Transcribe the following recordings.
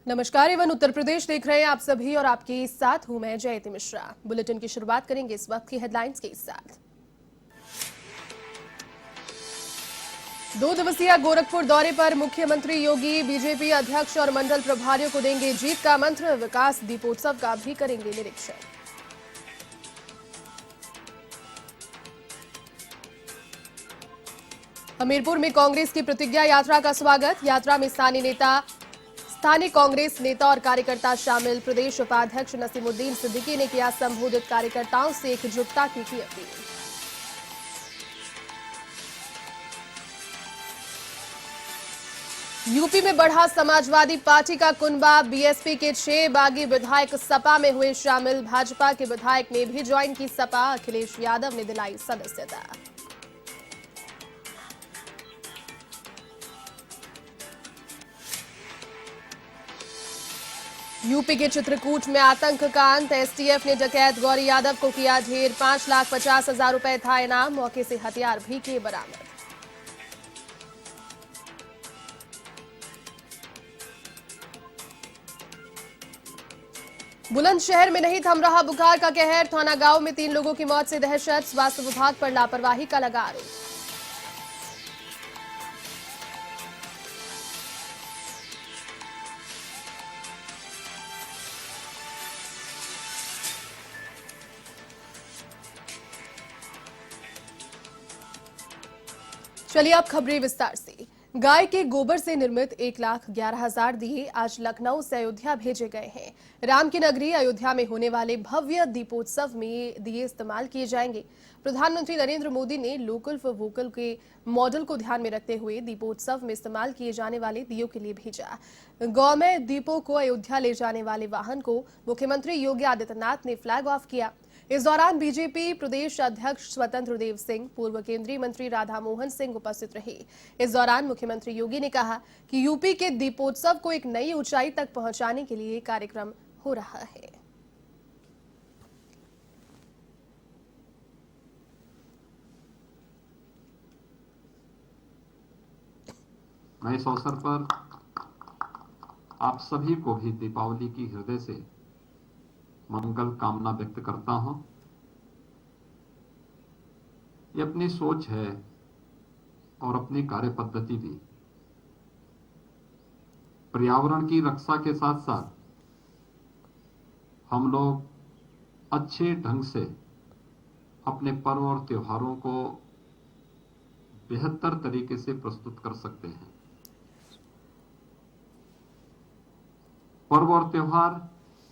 नमस्कार। एवं उत्तर प्रदेश देख रहे हैं आप सभी और आपके साथ हूं मैं जयती मिश्रा। बुलेटिन की शुरुआत करेंगे इस वक्त की हेडलाइंस के साथ। 2 दिवसीय गोरखपुर दौरे पर मुख्यमंत्री योगी बीजेपी अध्यक्ष और मंडल प्रभारियों को देंगे जीत का मंत्र। विकास दीपोत्सव का भी करेंगे निरीक्षण। हमीरपुर में कांग्रेस की प्रतिज्ञा यात्रा का स्वागत। यात्रा में स्थानीय कांग्रेस नेता और कार्यकर्ता शामिल। प्रदेश उपाध्यक्ष नसीमुद्दीन सिद्दीकी ने किया संबोधित। कार्यकर्ताओं से एकजुटता की अपील। यूपी में बढ़ा समाजवादी पार्टी का कुनबा। बीएसपी के 6 बागी विधायक सपा में हुए शामिल। भाजपा के विधायक ने भी ज्वाइन की सपा। अखिलेश यादव ने दिलाई सदस्यता। यूपी के चित्रकूट में आतंक का अंत। एसटीएफ ने डकैत गौरी यादव को किया ढेर। 5,50,000 रुपए था इनाम। मौके से हथियार भी किए बरामद। बुलंदशहर में नहीं थम रहा बुखार का कहर। थाना गांव में 3 लोगों की मौत से दहशत। स्वास्थ्य विभाग पर लापरवाही का लगा आरोप। चलिए अब खबरें विस्तार से। गाय के गोबर से निर्मित 1,11,000 दिए आज लखनऊ से अयोध्या भेजे गए हैं। राम की नगरी अयोध्या में होने वाले भव्य दीपोत्सव में दिए इस्तेमाल किए जाएंगे। प्रधानमंत्री नरेंद्र मोदी ने लोकल फॉर वोकल के मॉडल को ध्यान में रखते हुए दीपोत्सव में इस्तेमाल किए जाने वाले दियों के लिए भेजा। गौमय दीपों को अयोध्या ले जाने वाले वाहन को मुख्यमंत्री योगी आदित्यनाथ ने फ्लैग ऑफ किया। इस दौरान बीजेपी प्रदेश अध्यक्ष स्वतंत्र देव सिंह, पूर्व केंद्रीय मंत्री राधा मोहन सिंह उपस्थित रहे। इस दौरान मुख्यमंत्री योगी ने कहा कि यूपी के दीपोत्सव को एक नई ऊंचाई तक पहुंचाने के लिए कार्यक्रम हो रहा है। मैं इस अवसर पर आप सभी को भी दीपावली की हृदय से मंगल कामना व्यक्त करता हूं। ये अपनी सोच है और अपनी कार्य पद्धति भी पर्यावरण की रक्षा के साथ साथ हम लोग अच्छे ढंग से अपने पर्व और त्योहारों को बेहतर तरीके से प्रस्तुत कर सकते हैं। पर्व और त्योहार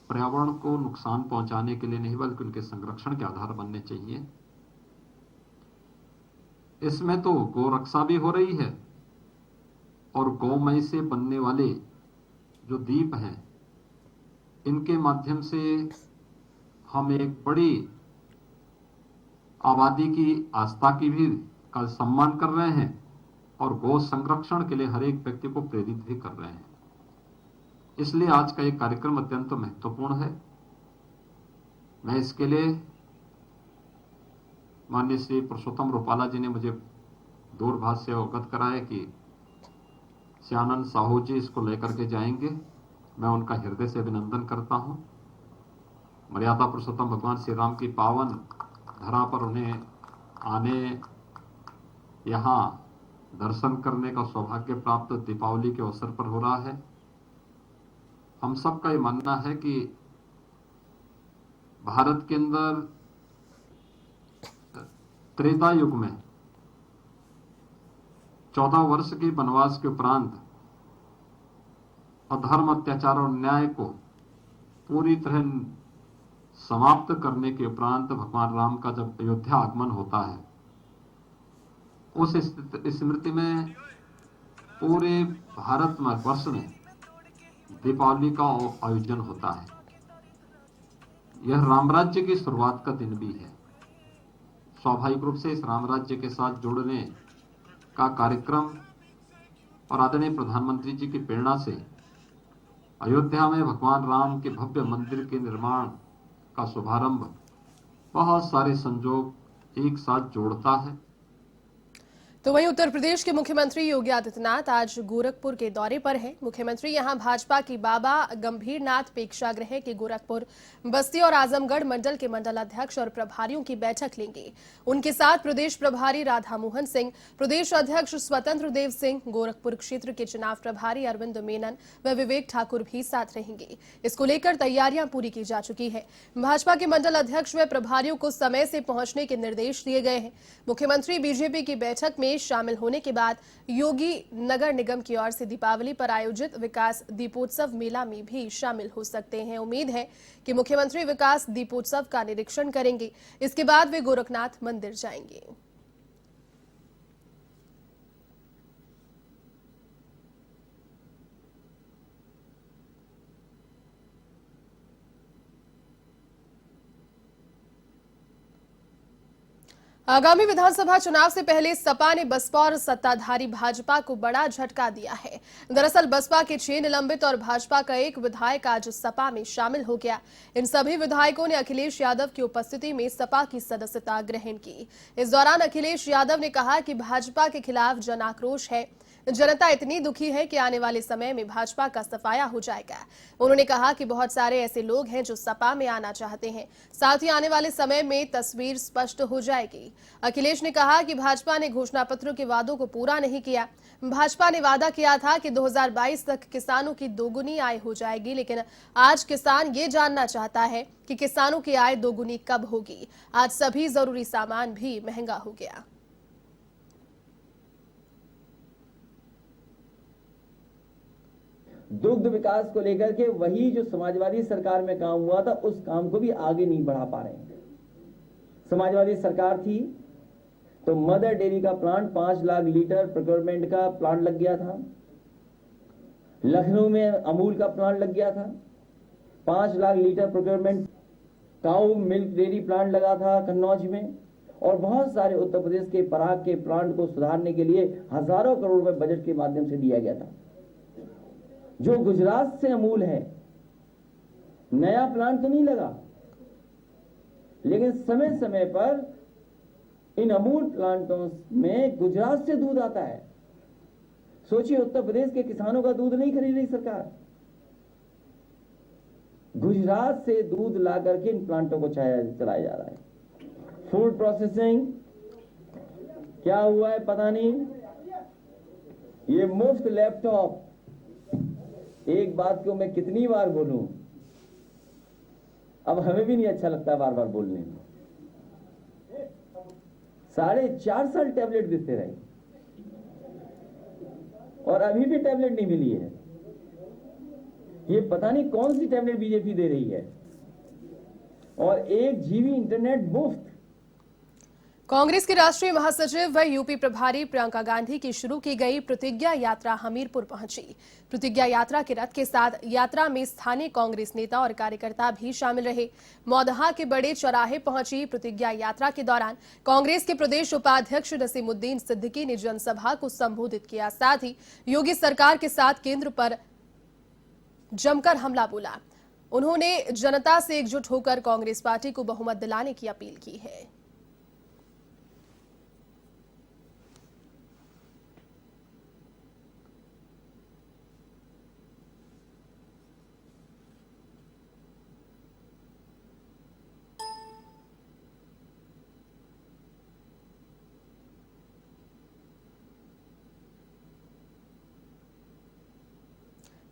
पर्यावरण को नुकसान पहुंचाने के लिए नहीं बल्कि उनके संरक्षण के आधार बनने चाहिए। इसमें तो गौ रक्षा भी हो रही है और गौमय से बनने वाले जो दीप हैं इनके माध्यम से हम एक बड़ी आबादी की आस्था की भी का सम्मान कर रहे हैं और गौ संरक्षण के लिए हर एक व्यक्ति को प्रेरित भी कर रहे हैं। इसलिए आज का एक कार्यक्रम अत्यंत महत्वपूर्ण है। मैं इसके लिए माननीय श्री पुरुषोत्तम रूपाला जी ने मुझे दूरभाष से अवगत कराया कि श्यानंद साहू जी इसको लेकर के जाएंगे। मैं उनका हृदय से अभिनंदन करता हूं। मर्यादा पुरुषोत्तम भगवान श्री राम की पावन धरा पर उन्हें आने, यहां दर्शन करने का सौभाग्य प्राप्त दीपावली के अवसर पर हो रहा है। हम सबका ये मानना है कि भारत के अंदर त्रेता युग में 14 वर्ष के वनवास के उपरांत अधर्म, अत्याचार और अन्याय को पूरी तरह समाप्त करने के उपरांत भगवान राम का जब अयोध्या आगमन होता है उस स्मृति में पूरे भारत वर्ष में दीपावली का आयोजन होता है। यह रामराज्य की शुरुआत का दिन भी है। स्वाभाविक रूप से इस रामराज्य के साथ जुड़ने का कार्यक्रम और आदरणीय प्रधानमंत्री जी की प्रेरणा से अयोध्या में भगवान राम के भव्य मंदिर के निर्माण का शुभारंभ बहुत सारे संजोग एक साथ जोड़ता है। तो वहीं उत्तर प्रदेश के मुख्यमंत्री योगी आदित्यनाथ आज गोरखपुर के दौरे पर हैं। मुख्यमंत्री यहां भाजपा की बाबा गंभीरनाथ प्रेक्षागृह के गोरखपुर, बस्ती और आजमगढ़ मंडल के मंडल अध्यक्ष और प्रभारियों की बैठक लेंगे। उनके साथ प्रदेश प्रभारी राधा मोहन सिंह, प्रदेश अध्यक्ष स्वतंत्र देव सिंह, गोरखपुर क्षेत्र के चुनाव प्रभारी अरविंद मेनन व विवेक ठाकुर भी साथ रहेंगे। इसको लेकर तैयारियां पूरी की जा चुकी है। भाजपा के मंडल अध्यक्ष व प्रभारियों को समय से पहुंचने के निर्देश दिए गए हैं। मुख्यमंत्री बीजेपी की बैठक में शामिल होने के बाद योगी नगर निगम की ओर से दीपावली पर आयोजित विकास दीपोत्सव मेला में भी शामिल हो सकते हैं। उम्मीद है कि मुख्यमंत्री विकास दीपोत्सव का निरीक्षण करेंगे। इसके बाद वे गोरखनाथ मंदिर जाएंगे। आगामी विधानसभा चुनाव से पहले सपा ने बसपा और सत्ताधारी भाजपा को बड़ा झटका दिया है। दरअसल बसपा के 6 निलंबित और भाजपा का 1 विधायक आज सपा में शामिल हो गया। इन सभी विधायकों ने अखिलेश यादव की उपस्थिति में सपा की सदस्यता ग्रहण की। इस दौरान अखिलेश यादव ने कहा कि भाजपा के खिलाफ जन आक्रोश है। जनता इतनी दुखी है कि आने वाले समय में भाजपा का सफाया हो जाएगा। उन्होंने कहा कि बहुत सारे ऐसे लोग हैं जो सपा में आना चाहते हैं, साथ ही आने वाले समय में तस्वीर स्पष्ट हो जाएगी। अखिलेश ने कहा कि भाजपा ने घोषणा पत्र के वादों को पूरा नहीं किया। भाजपा ने वादा किया था कि 2022 तक किसानों की दोगुनी आय हो जाएगी, लेकिन आज किसान ये जानना चाहता है कि किसानों की आय दोगुनी कब होगी। आज सभी जरूरी सामान भी महंगा हो गया। दुग्ध विकास को लेकर के वही जो समाजवादी सरकार में काम हुआ था, उस काम को भी आगे नहीं बढ़ा पा रहे हैं। समाजवादी सरकार थी तो मदर डेयरी का प्लांट 5 लाख लीटर प्रोक्योरमेंट का प्लांट लग गया था। लखनऊ में अमूल का प्लांट लग गया था, 5 लाख लीटर प्रोक्योरमेंट। काऊ मिल्क डेयरी प्लांट लगा था कन्नौज में, और बहुत सारे उत्तर प्रदेश के पराग के प्लांट को सुधारने के लिए हजारों करोड़ रुपए बजट के माध्यम से दिया गया था। जो गुजरात से अमूल है, नया प्लांट तो नहीं लगा, लेकिन समय समय पर इन अमूल प्लांटों में गुजरात से दूध आता है। सोचिए, उत्तर प्रदेश के किसानों का दूध नहीं खरीद रही सरकार, गुजरात से दूध ला करके इन प्लांटों को चलाया जा रहा है। फूड प्रोसेसिंग क्या हुआ है पता नहीं। ये मुफ्त लैपटॉप, एक बात को मैं कितनी बार बोलूं, अब हमें भी नहीं अच्छा लगता बार बार बोलने में। 4.5 साल टैबलेट देते रहे और अभी भी टैबलेट नहीं मिली है। ये पता नहीं कौन सी टैबलेट बीजेपी दे रही है। और 1 GB इंटरनेट मुफ्त। कांग्रेस के राष्ट्रीय महासचिव व यूपी प्रभारी प्रियंका गांधी की शुरू की गई प्रतिज्ञा यात्रा हमीरपुर पहुंची। प्रतिज्ञा यात्रा के रथ के साथ यात्रा में स्थानीय कांग्रेस नेता और कार्यकर्ता भी शामिल रहे। मौदहा के बड़े चौराहे पहुंची प्रतिज्ञा यात्रा के दौरान कांग्रेस के प्रदेश उपाध्यक्ष नसीमुद्दीन सिद्दीकी ने जनसभा को संबोधित किया। साथ ही योगी सरकार के साथ केंद्र पर जमकर हमला बोला। उन्होंने जनता से एकजुट होकर कांग्रेस पार्टी को बहुमत दिलाने की अपील की है।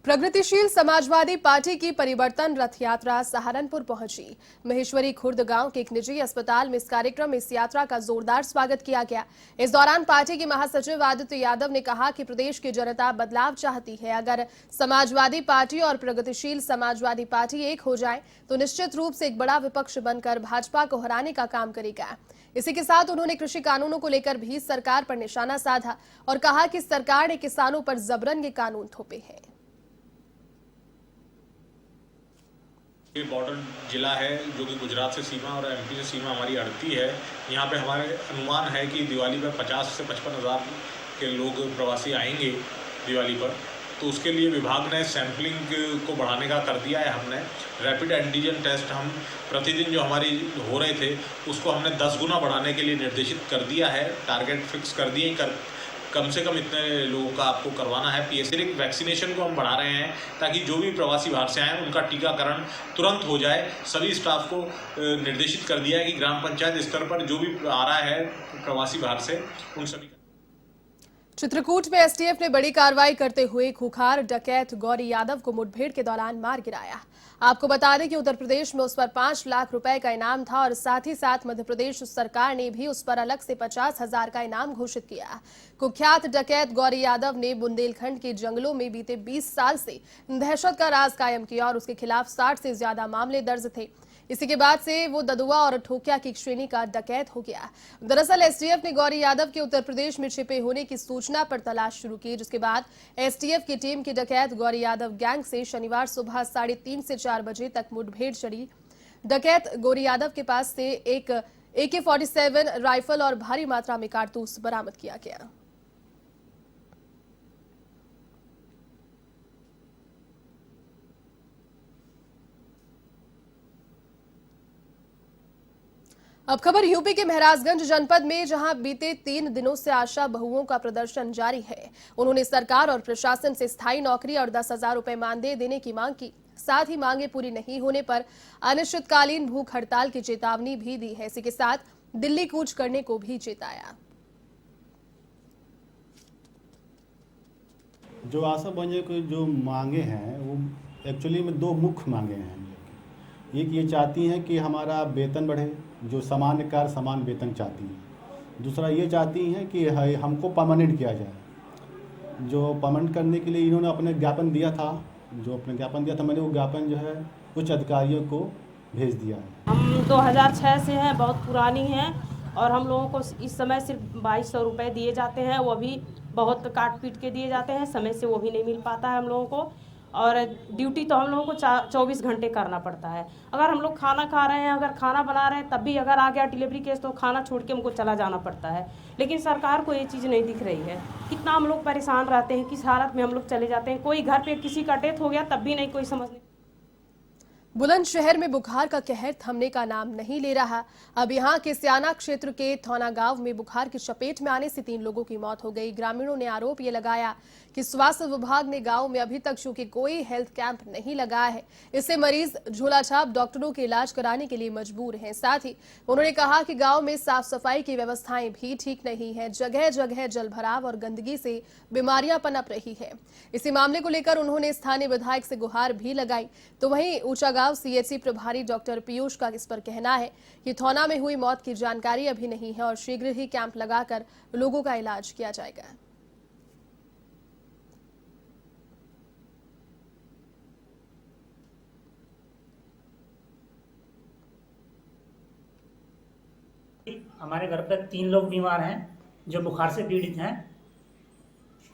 प्रगतिशील समाजवादी पार्टी की परिवर्तन रथ यात्रा सहारनपुर पहुंची। महेश्वरी खुर्द गांव के एक निजी अस्पताल में इस कार्यक्रम में इस यात्रा का जोरदार स्वागत किया गया। इस दौरान पार्टी के महासचिव आदित्य यादव ने कहा कि प्रदेश की जनता बदलाव चाहती है। अगर समाजवादी पार्टी और प्रगतिशील समाजवादी पार्टी एक हो जाए तो निश्चित रूप से एक बड़ा विपक्ष बनकर भाजपा को हराने का काम करेगा। इसी के साथ उन्होंने कृषि कानूनों को लेकर भी सरकार पर निशाना साधा और कहा कि सरकार ने किसानों पर जबरन ये कानून थोपे हैं। ये बॉर्डर जिला है जो कि गुजरात से सीमा और एमपी से सीमा हमारी अड़ती है। यहाँ पे हमारे अनुमान है कि दिवाली पर 50 से 55 हज़ार के लोग प्रवासी आएंगे दिवाली पर। तो उसके लिए विभाग ने सैम्पलिंग को बढ़ाने का कर दिया है। हमने रैपिड एंटीजन टेस्ट हम प्रतिदिन जो हमारी हो रहे थे उसको हमने 10 गुना बढ़ाने के लिए निर्देशित कर दिया है। टारगेट फिक्स कर दिए, कम से कम इतने लोगों का आपको करवाना है। पीएससी वैक्सीनेशन को हम बढ़ा रहे हैं ताकि जो भी प्रवासी बाहर से आए उनका टीकाकरण तुरंत हो जाए। सभी स्टाफ को निर्देशित कर दिया है कि ग्राम पंचायत स्तर पर जो भी आ रहा है प्रवासी बाहर से उन सभी। चित्रकूट में एसटीएफ ने बड़ी कार्रवाई करते हुए खूंखार डकैत गौरी यादव को मुठभेड़ के दौरान मार गिराया। आपको बता दें कि उत्तर प्रदेश में उस पर 5 लाख रुपए का इनाम था और साथ ही साथ मध्य प्रदेश सरकार ने भी उस पर अलग से 50,000 का इनाम घोषित किया। कुख्यात डकैत गौरी यादव ने बुंदेलखंड के जंगलों में बीते 20 साल से दहशत का राज कायम किया और उसके खिलाफ 60 से ज्यादा मामले दर्ज थे। इसी के बाद से वो ददुआ और ठोकिया की श्रेणी का डकैत हो गया। दरअसल एसटीएफ ने गौरी यादव के उत्तर प्रदेश में छिपे होने की सूचना पर तलाश शुरू की, जिसके बाद एसटीएफ की टीम की डकैत गौरी यादव गैंग से शनिवार सुबह 3:30 से 4 बजे तक मुठभेड़ चढ़ी। डकैत गौरी यादव के पास से एक AK-47 राइफल और भारी मात्रा में कारतूस बरामद किया गया। अब खबर यूपी के महाराजगंज जनपद में, जहां बीते 3 दिनों से आशा बहुओं का प्रदर्शन जारी है। उन्होंने सरकार और प्रशासन से स्थायी नौकरी और 10,000 रुपए मानदेय देने की मांग की। साथ ही मांगे पूरी नहीं होने पर अनिश्चितकालीन भूख हड़ताल की चेतावनी भी दी है। इसी के साथ दिल्ली कूच करने को भी चेताया। जो आशा बहुओं की जो मांगे हैं वो एक्चुअली में 2 मुख्य मांगे हैं। एक ये चाहती हैं कि हमारा वेतन बढ़े, जो सामान्य कार्य समान वेतन चाहती हैं। दूसरा ये चाहती हैं कि हमको परमानेंट किया जाए। जो परमानेंट करने के लिए इन्होंने अपने ज्ञापन दिया था, मैंने वो ज्ञापन जो है उच्च अधिकारियों को भेज दिया है। हम 2006 से हैं, बहुत पुरानी हैं और हम लोगों को इस समय सिर्फ 2200 रुपये दिए जाते हैं। वो भी बहुत काट पीट के दिए जाते हैं, समय से वो भी नहीं मिल पाता है हम लोगों को। और ड्यूटी तो हम लोगों को 24 घंटे करना पड़ता है। अगर हम लोग खाना खा रहे हैं, अगर खाना बना रहे हैं, तब भी अगर आ गया डिलीवरी केस तो खाना छोड़ के हमको चला जाना पड़ता है। लेकिन सरकार को ये चीज़ नहीं दिख रही है। कितना हम लोग परेशान रहते हैं, किस हालत में हम लोग चले जाते हैं। कोई घर पे किसी का डेथ हो गया तब भी नहीं कोई समझ नहीं। बुलंदशहर में बुखार का कहर थमने का नाम नहीं ले रहा। अब यहां के स्याना क्षेत्र के थौना गांव में बुखार की चपेट में आने से 3 लोगों की मौत हो गई। ग्रामीणों ने आरोप ये लगाया कि स्वास्थ्य विभाग ने गांव में अभी तक चूंकि कोई हेल्थ कैंप नहीं लगाया है, इससे मरीज झोलाछाप डॉक्टरों के इलाज कराने के लिए मजबूर हैं। साथ ही उन्होंने कहा कि गांव में साफ सफाई की व्यवस्थाएं भी ठीक नहीं है। जगह जगह जलभराव और गंदगी से बीमारियां पनप रही है। इसी मामले को लेकर उन्होंने स्थानीय विधायक से गुहार भी लगाई। तो वहीं ऊंचा सीएचसी प्रभारी डॉक्टर पीयूष का इस पर कहना है कि थौना में हुई मौत की जानकारी अभी नहीं है और शीघ्र ही कैंप लगाकर लोगों का इलाज किया जाएगा। हमारे घर पर 3 लोग बीमार हैं जो बुखार से पीड़ित हैं।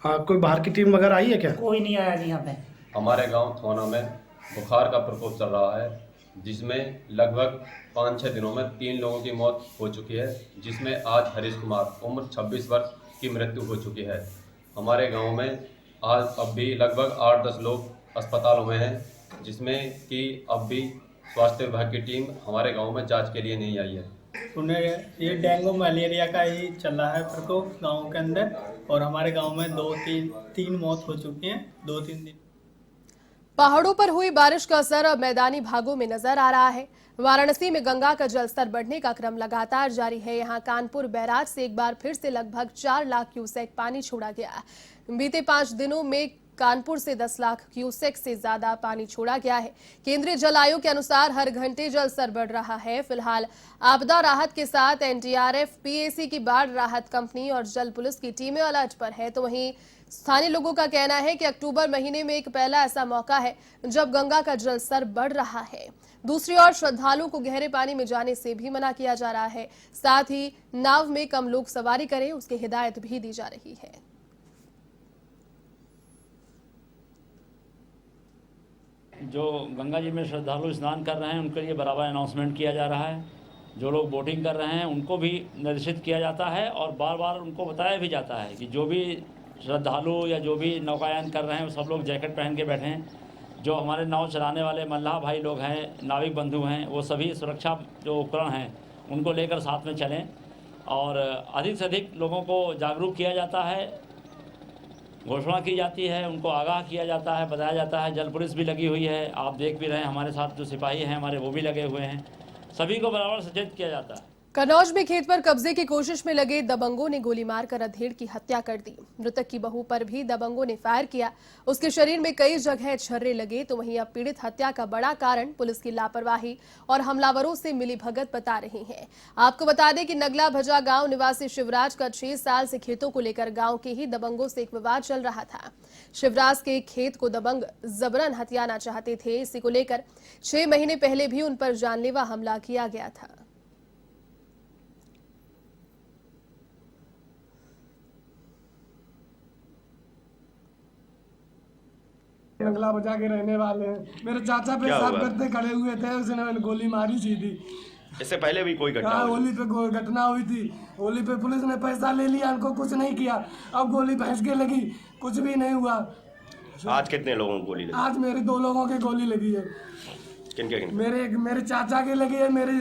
कोई बाहर की टीम वगैरह आई है क्या? कोई नहीं आया जी यहाँ पे। हमारे गांव थौना में बुखार का प्रकोप चल रहा है, जिसमें लगभग 5-6 दिनों में 3 लोगों की मौत हो चुकी है, जिसमें आज हरीश कुमार उम्र 26 वर्ष की मृत्यु हो चुकी है। हमारे गांव में आज अब भी लगभग 8-10 लोग अस्पतालों में हैं, जिसमें कि अब भी स्वास्थ्य विभाग की टीम हमारे गांव में जांच के लिए नहीं आई है। उन्हें ये डेंगू मलेरिया का ही चल रहा है प्रकोप गाँव के अंदर और हमारे गाँव में 2-3 मौत हो चुकी हैं 2-3 दिन। पहाड़ों पर हुई बारिश का असर अब मैदानी भागों में नजर आ रहा है। वाराणसी में गंगा का जलस्तर बढ़ने का क्रम लगातार जारी है। यहां कानपुर बैराज से एक बार फिर से लगभग 4 लाख क्यूसेक पानी छोड़ा गया। बीते 5 दिनों में कानपुर से 10 लाख क्यूसेक से ज्यादा पानी छोड़ा गया है। केंद्रीय जल आयोग के अनुसार हर घंटे जल स्तर बढ़ रहा है। फिलहाल आपदा राहत के साथ एनडीआरएफ, पीएसी की बाढ़ राहत कंपनी और जल पुलिस की टीमें अलर्ट पर है। तो वहीं स्थानीय लोगों का कहना है कि अक्टूबर महीने में एक पहला ऐसा मौका है जब गंगा का जल स्तर बढ़ रहा है। दूसरी ओर श्रद्धालुओं को गहरे पानी में जाने से भी मना किया जा रहा है। साथ ही नाव में कम लोग सवारी करें, उसकी हिदायत भी दी जा रही है। जो गंगा जी में श्रद्धालु स्नान कर रहे हैं उनके लिए बराबर अनाउंसमेंट किया जा रहा है। जो लोग बोटिंग कर रहे हैं उनको भी निर्देशित किया जाता है और बार बार उनको बताया भी जाता है कि जो भी श्रद्धालु या जो भी नौकायन कर रहे हैं वो सब लोग जैकेट पहन के बैठे हैं। जो हमारे नाव चलाने वाले मल्लाह भाई लोग हैं, नाविक बंधु हैं, वो सभी सुरक्षा जो उपकरण हैं उनको लेकर साथ में चलें और अधिक से अधिक लोगों को जागरूक किया जाता है, घोषणा की जाती है, उनको आगाह किया जाता है, बताया जाता है। जल पुलिस भी लगी हुई है, आप देख भी रहे हैं, हमारे साथ जो सिपाही हैं हमारे वो भी लगे हुए हैं, सभी को बराबर सचेत किया जाता है। कन्नौज में खेत पर कब्जे की कोशिश में लगे दबंगों ने गोली मारकर अधेड़ की हत्या कर दी। मृतक की बहू पर भी दबंगों ने फायर किया, उसके शरीर में कई जगह छर्रे लगे। तो वहीं अब पीड़ित हत्या का बड़ा कारण पुलिस की लापरवाही और हमलावरों से मिलीभगत बता रही है। आपको बता दें कि नगला भजा गांव निवासी शिवराज का 6 साल से खेतों को लेकर गांव के ही दबंगों से एक विवाद चल रहा था। शिवराज के खेत को दबंग जबरन हथियाना चाहते थे। इसी को लेकर 6 महीने पहले भी उन पर जानलेवा हमला किया गया था। नगला बजा के रहने वाले हैं। मेरे चाचा पेशाब करते खड़े हुए थे, उसने गोली मारी सीधी। इससे पहले भी कोई घटना होली पे घटना हुई थी। होली पे पुलिस ने पैसा ले लिया, उनको कुछ नहीं किया। अब गोली भैंस के लगी, कुछ भी नहीं हुआ। आज कितने लोगों को गोली लगी? आज मेरे 2 लोगों की गोली लगी है। किनके? मेरे चाचा की लगी है, मेरे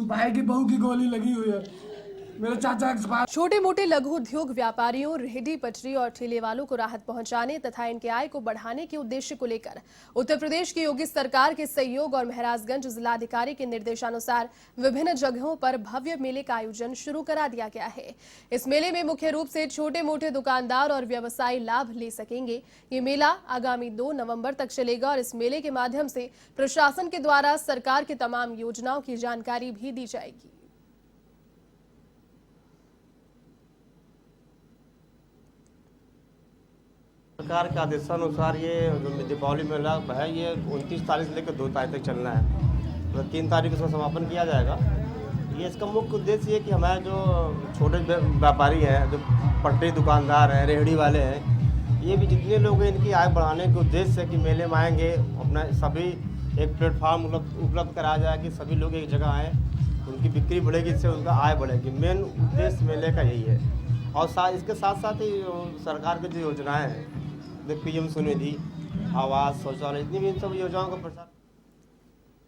भाई की बहू की गोली लगी हुई है। मेरे चाचा छोटे मोटे लघु उद्योग व्यापारियों, रेहड़ी पटरी और ठेले वालों को राहत पहुंचाने तथा इनके आय को बढ़ाने के उद्देश्य को लेकर उत्तर प्रदेश की योगी सरकार के सहयोग और महाराजगंज जिलाधिकारी के निर्देशानुसार विभिन्न जगहों पर भव्य मेले का आयोजन शुरू करा दिया गया है। इस मेले में मुख्य रूप से छोटे मोटे दुकानदार और व्यवसायी लाभ ले सकेंगे। ये मेला आगामी 2 नवंबर तक चलेगा और इस मेले के माध्यम से प्रशासन के द्वारा सरकार की तमाम योजनाओं की जानकारी भी दी जाएगी। सरकार के आदेशानुसार ये जो दीपावली मेला है ये 29 तारीख से लेकर 2 तारीख तक चलना है। तो 3 तारीख को समापन किया जाएगा। ये इसका मुख्य उद्देश्य ये कि हमारे जो छोटे व्यापारी हैं, जो पटरी दुकानदार हैं, रेहड़ी वाले हैं, ये भी जितने लोग हैं इनकी आय बढ़ाने के उद्देश्य से कि मेले में आएंगे, अपना सभी एक प्लेटफार्म उपलब्ध कराया जाए कि सभी लोग एक जगह आएँ, उनकी बिक्री बढ़ेगी, इससे उनका आय बढ़ेगी। मेन उद्देश्य मेले का यही है। और इसके साथ साथ ही सरकार की जो योजनाएँ हैं, PM स्वनिधि, आवास, शौचालय, इतनी भी इन सब योजनाओं का प्रचार।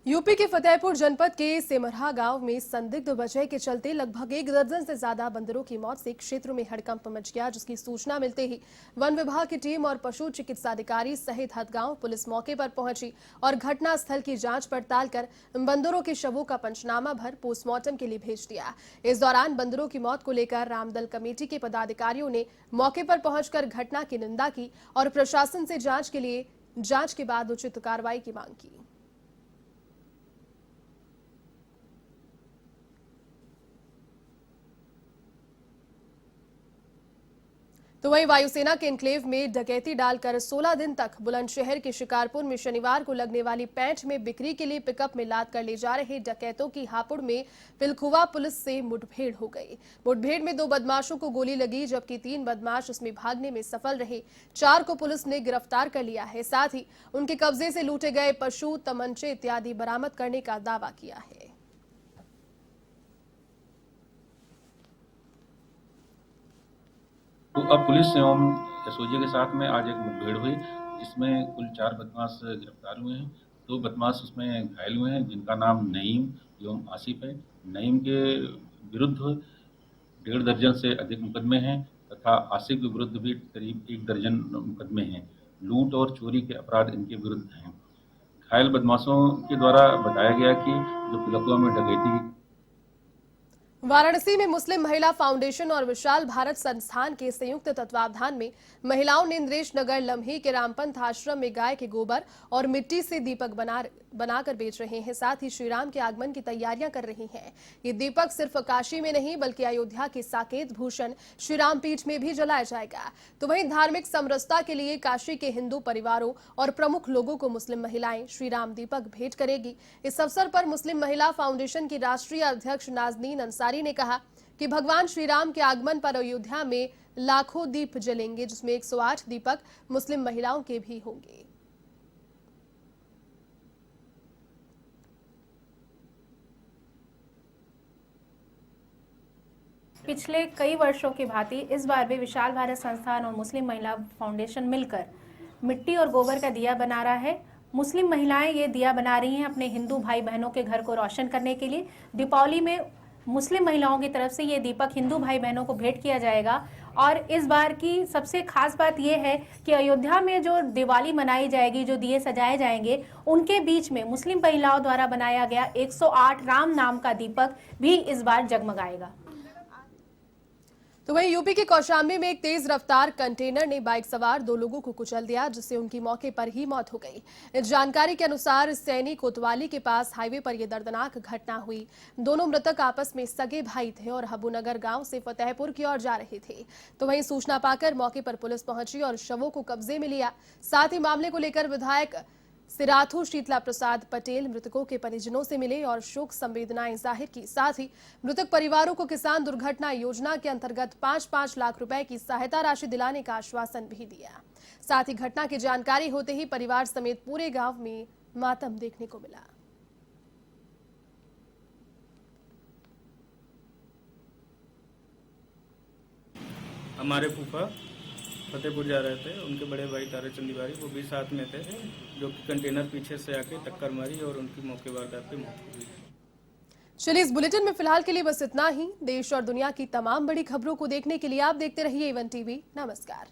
यूपी के फतेहपुर जनपद के सेमरहा गांव में संदिग्ध वजह के चलते लगभग 1 दर्जन से ज्यादा बंदरों की मौत से क्षेत्र में हड़कंप मच गया, जिसकी सूचना मिलते ही वन विभाग की टीम और पशु चिकित्सा अधिकारी सहित हथगांव पुलिस मौके पर पहुंची और घटना स्थल की जांच पड़ताल कर बंदरों के शवों का पंचनामा भर पोस्टमार्टम के लिए भेज दिया। इस दौरान बंदरों की मौत को लेकर रामदल कमेटी के पदाधिकारियों ने मौके पर पहुंचकर घटना की निंदा की और प्रशासन से जांच के बाद उचित कार्रवाई की मांग की। तो वहीं वायुसेना के एन्क्लेव में डकैती डालकर 16 दिन तक बुलंदशहर के शिकारपुर में शनिवार को लगने वाली पैंठ में बिक्री के लिए पिकअप में लाद कर ले जा रहे डकैतों की हापुड़ में पिलखुवा पुलिस से मुठभेड़ हो गई। मुठभेड़ में 2 बदमाशों को गोली लगी, जबकि 3 बदमाश उसमें भागने में सफल रहे। 4 को पुलिस ने गिरफ्तार कर लिया है। साथ ही उनके कब्जे से लूटे गए पशु, तमंचे इत्यादि बरामद करने का दावा किया है। तो अब पुलिस एवं एसओजी के साथ में आज एक मुठभेड़ हुई, जिसमें कुल 4 बदमाश गिरफ्तार हुए हैं। 2 बदमाश उसमें घायल हुए हैं, जिनका नाम नईम एवं आसिफ है। नईम के विरुद्ध 1.5 दर्जन से अधिक मुकदमे हैं तथा आसिफ के विरुद्ध भी करीब 1 दर्जन मुकदमे हैं। लूट और चोरी के अपराध इनके विरुद्ध हैं। घायल बदमाशों के द्वारा बताया गया कि जो पिलखुवा में डकैती वाराणसी में मुस्लिम महिला फाउंडेशन और विशाल भारत संस्थान के संयुक्त तत्वावधान में महिलाओं ने इंद्रेश नगर लम्ही के रामपंथ आश्रम में गाय के गोबर और मिट्टी से दीपक बनाकर बेच रहे हैं। साथ ही श्री राम के आगमन की तैयारियां कर रही हैं। ये दीपक सिर्फ काशी में नहीं बल्कि अयोध्या के साकेत भूषण श्री राम पीठ में भी जलाया जाएगा। तो वहीं धार्मिक समरसता के लिए काशी के हिंदू परिवारों और प्रमुख लोगों को मुस्लिम महिलाएं श्री राम दीपक भेंट करेगी। इस अवसर पर मुस्लिम महिला फाउंडेशन की राष्ट्रीय अध्यक्ष नाजनीन अंसारी ने कहा कि भगवान श्री राम के आगमन पर अयोध्या में लाखों दीप जलेंगे, जिसमें 108 दीपक मुस्लिम महिलाओं के भी होंगे। पिछले कई वर्षों की भांति इस बार भी विशाल भारत संस्थान और मुस्लिम महिला फाउंडेशन मिलकर मिट्टी और गोबर का दिया बना रहा है। मुस्लिम महिलाएं ये दिया बना रही हैं अपने हिंदू भाई बहनों के घर को रोशन करने के लिए। दीपावली में मुस्लिम महिलाओं की तरफ से ये दीपक हिंदू भाई बहनों को भेंट किया जाएगा। और इस बार की सबसे खास बात यह है कि अयोध्या में जो दिवाली मनाई जाएगी, जो दिए सजाए जाएंगे, उनके बीच में मुस्लिम महिलाओं द्वारा बनाया गया 108 राम नाम का दीपक भी इस बार जगमगाएगा। तो वहीं यूपी के कौशाम्बी में एक तेज रफ्तार कंटेनर ने बाइक सवार 2 लोगों को कुचल दिया, जिससे उनकी मौके पर ही मौत हो गई। इस जानकारी के अनुसार सैनी कोतवाली के पास हाईवे पर यह दर्दनाक घटना हुई। दोनों मृतक आपस में सगे भाई थे और हबूनगर गांव से फतेहपुर की ओर जा रहे थे। तो वहीं सूचना पाकर मौके पर पुलिस पहुंची और शवों को कब्जे में लिया। साथ ही मामले को लेकर विधायक सिराथू शीतला प्रसाद पटेल मृतकों के परिजनों से मिले और शोक संवेदनाएं जाहिर की। साथ ही मृतक परिवारों को किसान दुर्घटना योजना के अंतर्गत 5-5 लाख रुपए की सहायता राशि दिलाने का आश्वासन भी दिया। साथ ही घटना की जानकारी होते ही परिवार समेत पूरे गांव में मातम देखने को मिला। हमारे फूफा फतेहपुर जा रहे थे, उनके बड़े भाई ताराचंद तिवारी वो भी साथ में थे, जो कि कंटेनर पीछे से आके टक्कर मारी और उनकी मौके वारदात पे मौत हो गई। चलिए, इस बुलेटिन में फिलहाल के लिए बस इतना ही। देश और दुनिया की तमाम बड़ी खबरों को देखने के लिए आप देखते रहिए A1 TV। नमस्कार।